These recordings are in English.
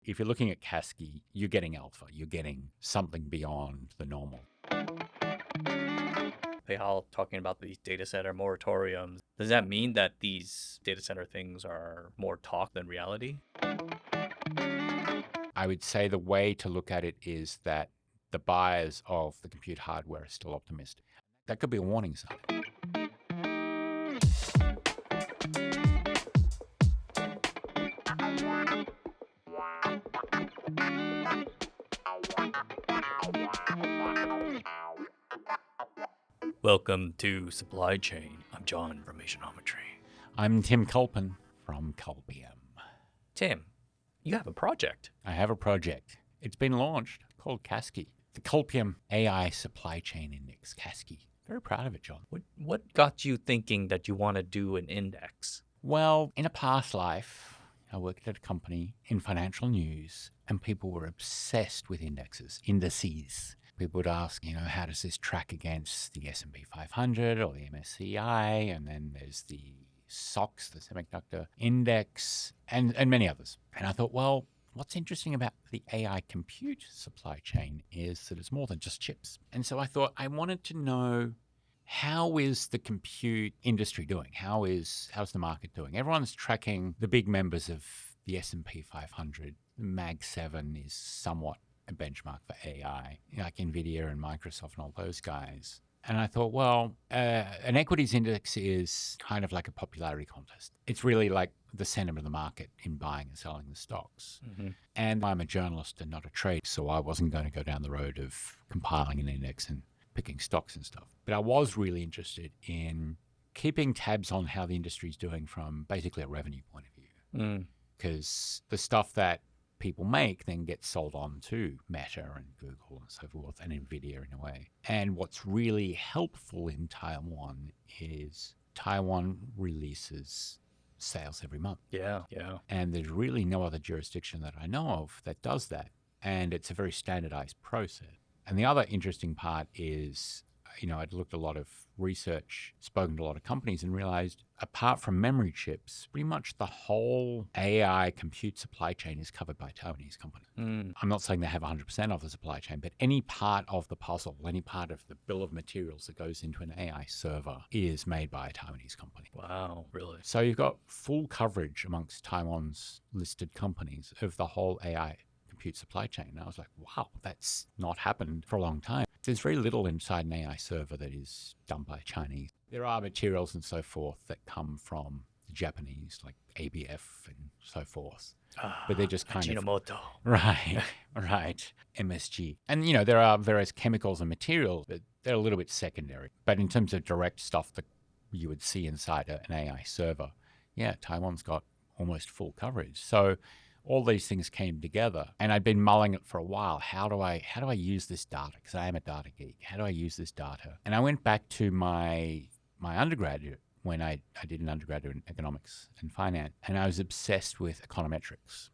if you're looking at CASCI, you're getting alpha. You're getting something beyond the normal. They all talking about these data center moratoriums. Does that mean that these data center things are more talk than reality? I would say the way to look at it is that the buyers of the compute hardware are still optimistic. That could be a warning sign. Welcome to Supply Chain. I'm John from Asianometry. I'm Tim Culpin from Culpium. Tim, you have a project. I have a project. It's been launched called CASCI, the Culpium AI Supply Chain Index, CASCI. Very proud of it, John. What got you thinking that you want to do an index? Well, in a past life, I worked at a company in financial news, and people were obsessed with indices. People would ask, how does this track against the S&P 500 or the MSCI? And then there's the SOX, the Semiconductor Index, and many others. And I thought, well, what's interesting about the AI compute supply chain is that it's more than just chips. And so I thought I wanted to know, how is the compute industry doing? How's the market doing? Everyone's tracking the big members of the S&P 500. Mag 7 is somewhat a benchmark for AI, like NVIDIA and Microsoft and all those guys. And I thought, well, an equities index is kind of like a popularity contest. It's really like the sentiment of the market in buying and selling the stocks. Mm-hmm. And I'm a journalist and not a trader, so I wasn't going to go down the road of compiling an index and picking stocks and stuff. But I was really interested in keeping tabs on how the industry is doing from basically a revenue point of view. Because the stuff that people make then gets sold on to Meta and Google and so forth, and NVIDIA in a way. And what's really helpful in Taiwan is Taiwan releases sales every month. Yeah. And there's really no other jurisdiction that I know of that does that. And it's a very standardized process. And the other interesting part is, I'd looked at a lot of research, spoken to a lot of companies, and realized apart from memory chips, pretty much the whole AI compute supply chain is covered by Taiwanese companies. I'm not saying they have 100% of the supply chain, but any part of the puzzle, any part of the bill of materials that goes into an AI server is made by a Taiwanese company. Wow, really? So you've got full coverage amongst Taiwan's listed companies of the whole AI compute supply chain. And I was like, wow, that's not happened for a long time. There's very little inside an AI server that is done by Chinese. There are materials and so forth that come from the Japanese, like ABF and so forth. But they're just kind Ajinomoto. of... Right. MSG. And, there are various chemicals and materials, but they're a little bit secondary. But in terms of direct stuff that you would see inside an AI server, yeah, Taiwan's got almost full coverage. So all these things came together, and I'd been mulling it for a while. How do I use this data? Because I am a data geek. How do I use this data? And I went back to my undergraduate when I did an undergraduate in economics and finance, and I was obsessed with econometrics,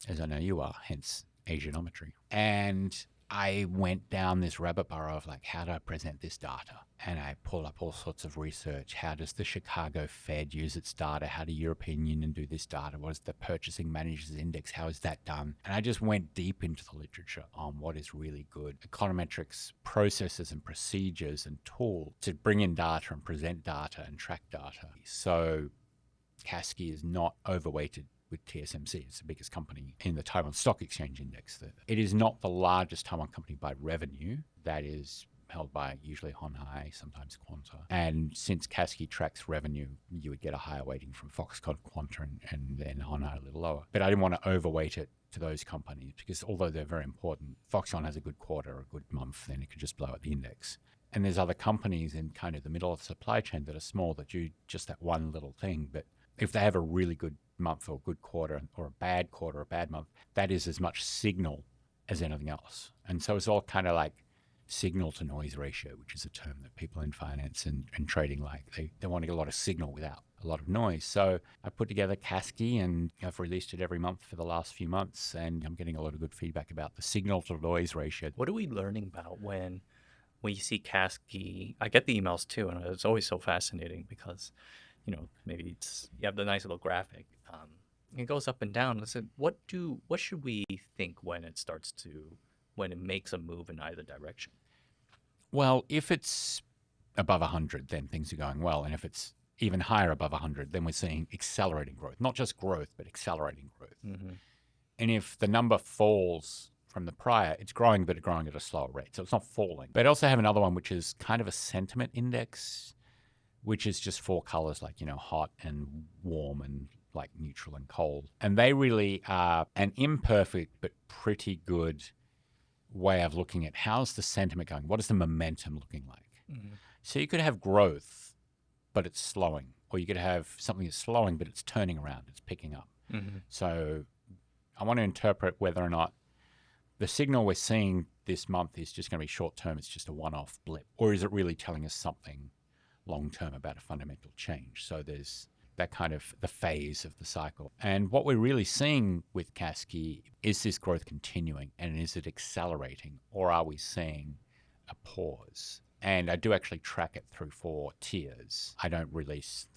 as I know you are, hence Asianometry. And I went down this rabbit burrow of like, how do I present this data? And I pulled up all sorts of research. How does the Chicago Fed use its data? How do European Union do this data? What is the Purchasing Managers Index? How is that done? And I just went deep into the literature on what is really good econometrics processes and procedures and tools to bring in data and present data and track data. So CASCI is not overweighted with TSMC. It's the biggest company in the Taiwan Stock Exchange Index. It is not the largest Taiwan company by revenue. That is held by usually Honhai, sometimes Quanta. And since CASCI tracks revenue, you would get a higher weighting from Foxconn, Quanta, and then Honhai a little lower. But I didn't want to overweight it to those companies because although they're very important, Foxconn has a good quarter or a good month, then it could just blow out the index. And there's other companies in kind of the middle of the supply chain that are small that do just that one little thing. But if they have a really good month or a good quarter or a bad quarter or a bad month, that is as much signal as anything else. And so it's all kind of like signal to noise ratio, which is a term that people in finance and trading like. They want to get a lot of signal without a lot of noise. So I put together CASCI and I've released it every month for the last few months, and I'm getting a lot of good feedback about the signal to noise ratio. What are we learning about when you see CASCI? I get the emails too, and it's always so fascinating because, maybe you have the nice little graphic. It goes up and down. Listen, what should we think when it makes a move in either direction? Well, if it's above 100, then things are going well. And if it's even higher above 100, then we're seeing accelerating growth, not just growth, but accelerating growth. Mm-hmm. And if the number falls from the prior, it's growing, but it's growing at a slower rate. So it's not falling. But I also have another one, which is kind of a sentiment index, which is just four colors like, hot and warm and like neutral and cold. And they really are an imperfect but pretty good way of looking at how's the sentiment going? What is the momentum looking like? Mm-hmm. So you could have growth, but it's slowing, or you could have something that's slowing, but it's turning around, it's picking up. Mm-hmm. So I want to interpret whether or not the signal we're seeing this month is just going to be short term, it's just a one off blip, or is it really telling us something long term about a fundamental change? So there's that kind of the phase of the cycle. And what we're really seeing with CASCI is this growth continuing, and is it accelerating, or are we seeing a pause? And I do actually track it through 4 tiers. I don't release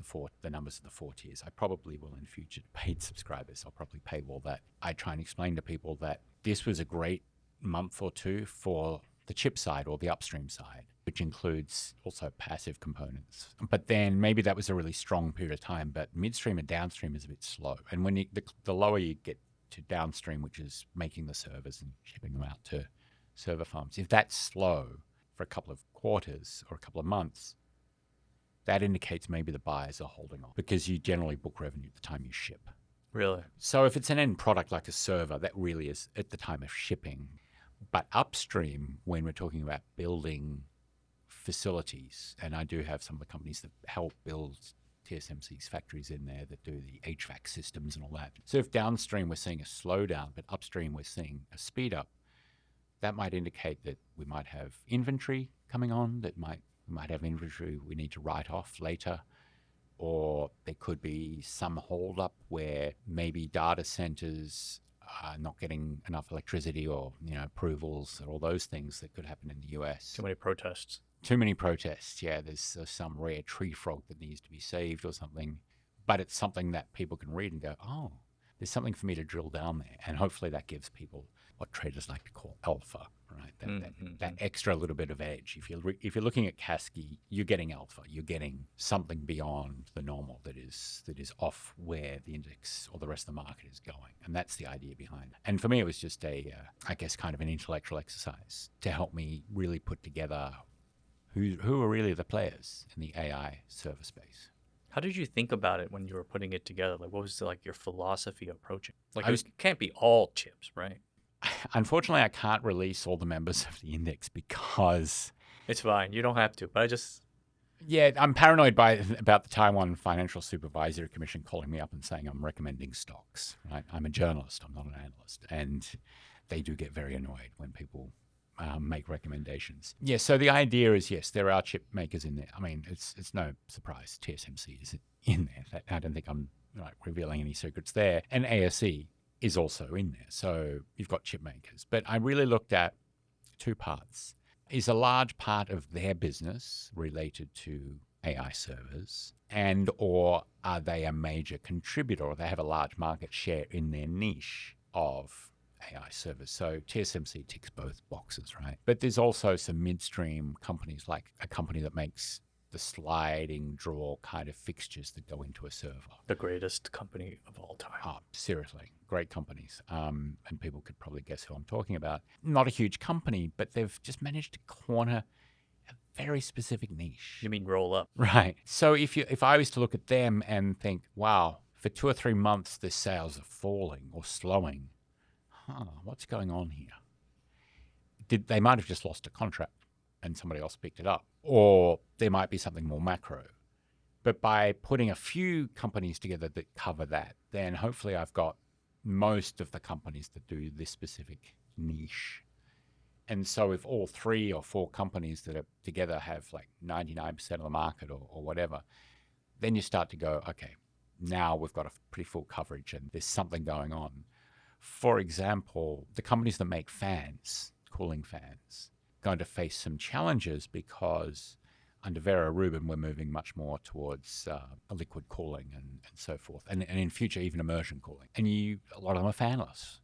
the numbers of the 4 tiers. I probably will in future to paid subscribers. I'll probably paywall that. I try and explain to people that this was a great month or two for the chip side or the upstream side, which includes also passive components. But then maybe that was a really strong period of time, but midstream and downstream is a bit slow. And when the lower you get to downstream, which is making the servers and shipping them out to server farms, if that's slow for a couple of quarters or a couple of months, that indicates maybe the buyers are holding off because you generally book revenue at the time you ship. Really? So if it's an end product like a server, that really is at the time of shipping. But upstream, when we're talking about building facilities, and I do have some of the companies that help build TSMC's factories in there that do the HVAC systems and all that. So if downstream we're seeing a slowdown, but upstream we're seeing a speed up, that might indicate that we might have inventory coming on, we might have inventory we need to write off later, or there could be some hold up where maybe data centers are not getting enough electricity or approvals or all those things that could happen in the US. Too many protests. Too many protests. Yeah, there's some rare tree frog that needs to be saved or something, but it's something that people can read and go, oh, there's something for me to drill down there, and hopefully that gives people what traders like to call alpha, right? That extra little bit of edge. If you're looking at CASCI, you're getting alpha. You're getting something beyond the normal that is off where the index or the rest of the market is going, and that's the idea behind it. And for me, it was just I guess, kind of an intellectual exercise to help me really put together who are really the players in the AI server space. How did you think about it when you were putting it together? Like, what was your philosophy approaching? Like, it can't be all chips, right? Unfortunately, I can't release all the members of the index because It's fine. You don't have to. But yeah, I'm paranoid about the Taiwan Financial Supervisory Commission calling me up and saying I'm recommending stocks. Right? I'm a journalist. I'm not an analyst, and they do get very annoyed when people make recommendations. Yeah. So the idea is, yes, there are chip makers in there. I mean, it's no surprise TSMC is in there. I don't think I'm revealing any secrets there. And ASE is also in there. So you've got chip makers. But I really looked at 2 parts. Is a large part of their business related to AI servers, and or are they a major contributor, or they have a large market share in their niche of AI servers? So TSMC ticks both boxes, right? But there's also some midstream companies, like a company that makes the sliding drawer kind of fixtures that go into a server. the greatest company of all time. Oh, seriously, great companies. And people could probably guess who I'm talking about. Not a huge company, but they've just managed to corner a very specific niche. You mean roll up? Right. So if I was to look at them and think, wow, for 2 or 3 months, their sales are falling or slowing. What's going on here? They might have just lost a contract and somebody else picked it up, or there might be something more macro. But by putting a few companies together that cover that, then hopefully I've got most of the companies that do this specific niche. And so if all 3 or 4 companies that are together have like 99% of the market or whatever, then you start to go, okay, now we've got a pretty full coverage and there's something going on. For example, the companies that make fans, cooling fans, going to face some challenges because under Vera Rubin, we're moving much more towards a liquid cooling and so forth, and in future even immersion cooling. And a lot of them are fanless.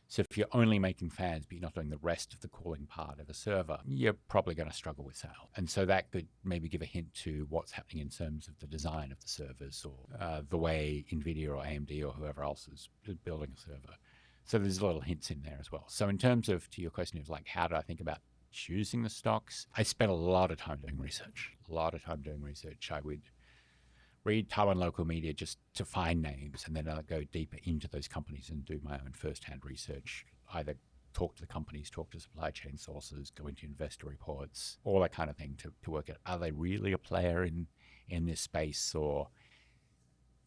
So if you're only making fans, but you're not doing the rest of the cooling part of a server, you're probably going to struggle with sale. And so that could maybe give a hint to what's happening in terms of the design of the servers or the way NVIDIA or AMD or whoever else is building a server. So there's little hints in there as well. So in terms of, to your question of like, how do I think about choosing the stocks? I spent a lot of time doing research. I would read Taiwan local media just to find names, and then I'll go deeper into those companies and do my own first-hand research, either talk to the companies, talk to supply chain sources, go into investor reports, all that kind of thing to work out, are they really a player in this space, or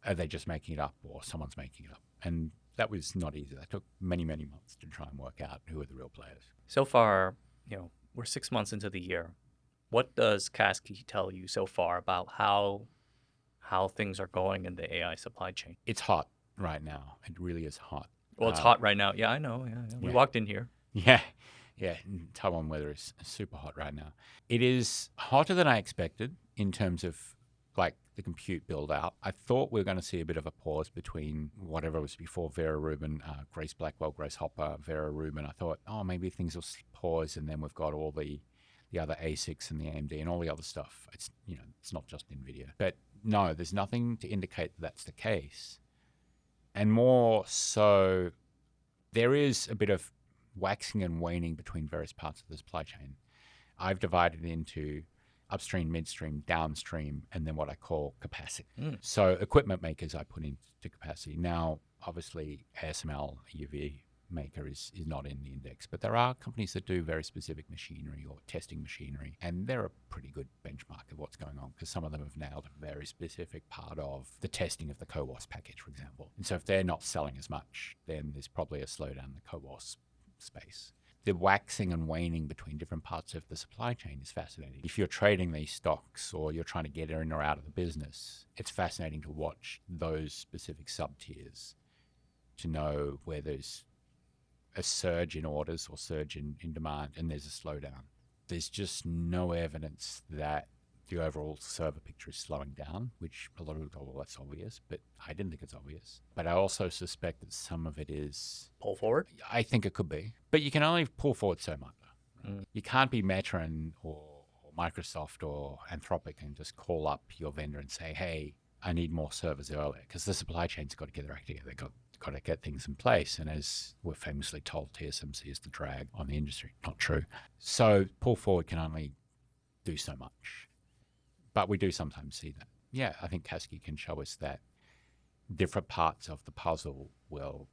are they just making it up, or someone's making it up? And that was not easy. That took many, many months to try and work out who are the real players. So far, we're 6 months into the year. What does CASCI tell you so far about how things are going in the AI supply chain? It's hot right now. It really is hot. Well, it's hot right now. Yeah, I know. Yeah. We walked in here. Yeah. Taiwan weather is super hot right now. It is hotter than I expected in terms of like the compute build out. I thought we were going to see a bit of a pause between whatever was before Vera Rubin, Grace Blackwell, Grace Hopper, Vera Rubin. I thought, maybe things will pause, and then we've got all the other ASICs and the AMD and all the other stuff. It's it's not just NVIDIA. But no, there's nothing to indicate that that's the case. And more so, there is a bit of waxing and waning between various parts of the supply chain. I've divided it into upstream, midstream, downstream, and then what I call capacity. So equipment makers I put into capacity. Now, obviously, ASML, UV maker is not in the index, but there are companies that do very specific machinery or testing machinery, and they're a pretty good benchmark of what's going on, because some of them have nailed a very specific part of the testing of the CoWoS package, for example. And so if they're not selling as much, then there's probably a slowdown in the CoWoS space. The waxing and waning between different parts of the supply chain is fascinating. If you're trading these stocks or you're trying to get in or out of the business, it's fascinating to watch those specific sub-tiers to know where there's a surge in orders or surge in demand and there's a slowdown. There's just no evidence that the overall server picture is slowing down, which a lot of people go, well, that's obvious, but I didn't think it's obvious. But I also suspect that some of it is pull forward. I think it could be, but you can only pull forward so much. You can't be Meta or Microsoft or Anthropic and just call up your vendor and say, hey, I need more servers earlier, because the supply chain's got to get their act together. They've got to get things in place. And as we're famously told, TSMC is the drag on the industry. Not true. So pull forward can only do so much. But we do sometimes see that. Yeah, I think CASCI can show us that different parts of the puzzle will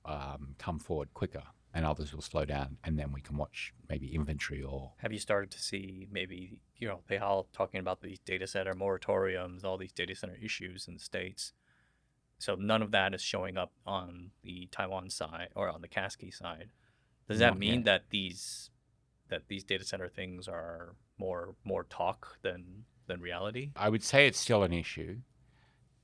come forward quicker and others will slow down, and then we can watch maybe inventory or... Have you started to see maybe, Pehal talking about these data center moratoriums, all these data center issues in the States? So none of that is showing up on the Taiwan side or on the CASCI side. Does that mean that these data center things are more talk than reality? I would say it's still an issue.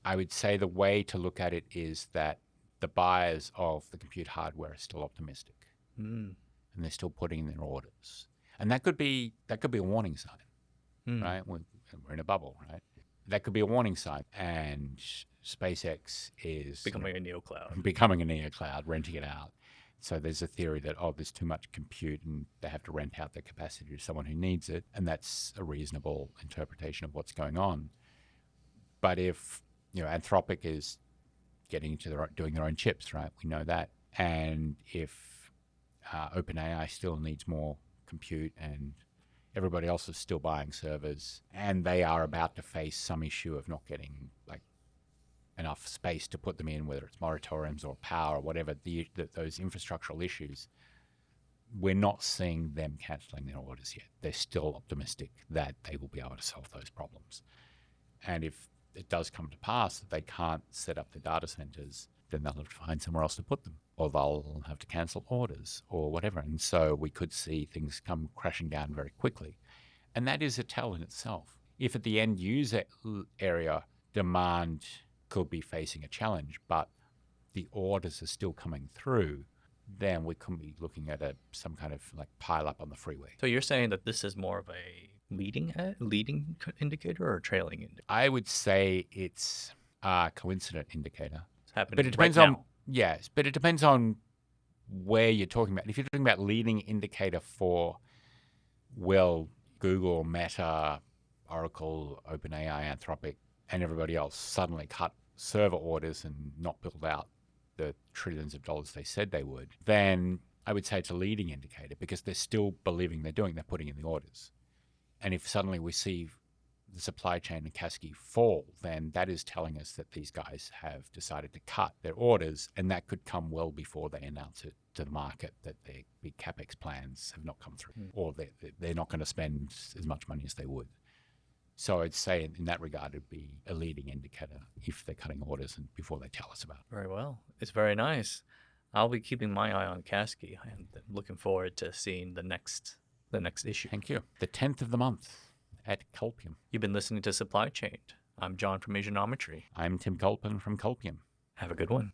I would say the way to look at it is that the buyers of the compute hardware are still optimistic, and they're still putting in their orders, and that could be a warning sign, right? We're in a bubble, right? That could be a warning sign, and SpaceX is becoming a neocloud, renting it out. So there's a theory that, there's too much compute and they have to rent out their capacity to someone who needs it. And that's a reasonable interpretation of what's going on. But if, Anthropic is getting into doing their own chips, right? We know that. And if OpenAI still needs more compute and everybody else is still buying servers, and they are about to face some issue of not getting enough space to put them in, whether it's moratoriums or power or whatever, those infrastructural issues, we're not seeing them cancelling their orders yet. They're still optimistic that they will be able to solve those problems. And if it does come to pass that they can't set up the data centers, then they'll have to find somewhere else to put them, or they'll have to cancel orders or whatever. And so we could see things come crashing down very quickly. And that is a tell in itself. If at the end user area demand could be facing a challenge, but the orders are still coming through, then we could be looking at some kind of pile up on the freeway. So you're saying that this is more of a leading indicator or trailing indicator? I would say it's a coincident indicator. It's But happening it right depends on, now. yes, but it depends on where you're talking about. If you're talking about leading indicator for, will Google, Meta, Oracle, OpenAI, Anthropic, and everybody else suddenly cut server orders and not build out the trillions of dollars they said they would, then I would say it's a leading indicator because they're still believing they're putting in the orders. And if suddenly we see the supply chain and CASCI fall, then that is telling us that these guys have decided to cut their orders, and that could come well before they announce it to the market that their big capex plans have not come through, or they're not going to spend as much money as they would. So I'd say in that regard, it'd be a leading indicator if they're cutting orders and before they tell us about it. Very well. It's very nice. I'll be keeping my eye on CASCI and looking forward to seeing the next issue. Thank you. The 10th of the month at Culpium. You've been listening to Supply Chain. I'm John from Asianometry. I'm Tim Culpin from Culpium. Have a good one.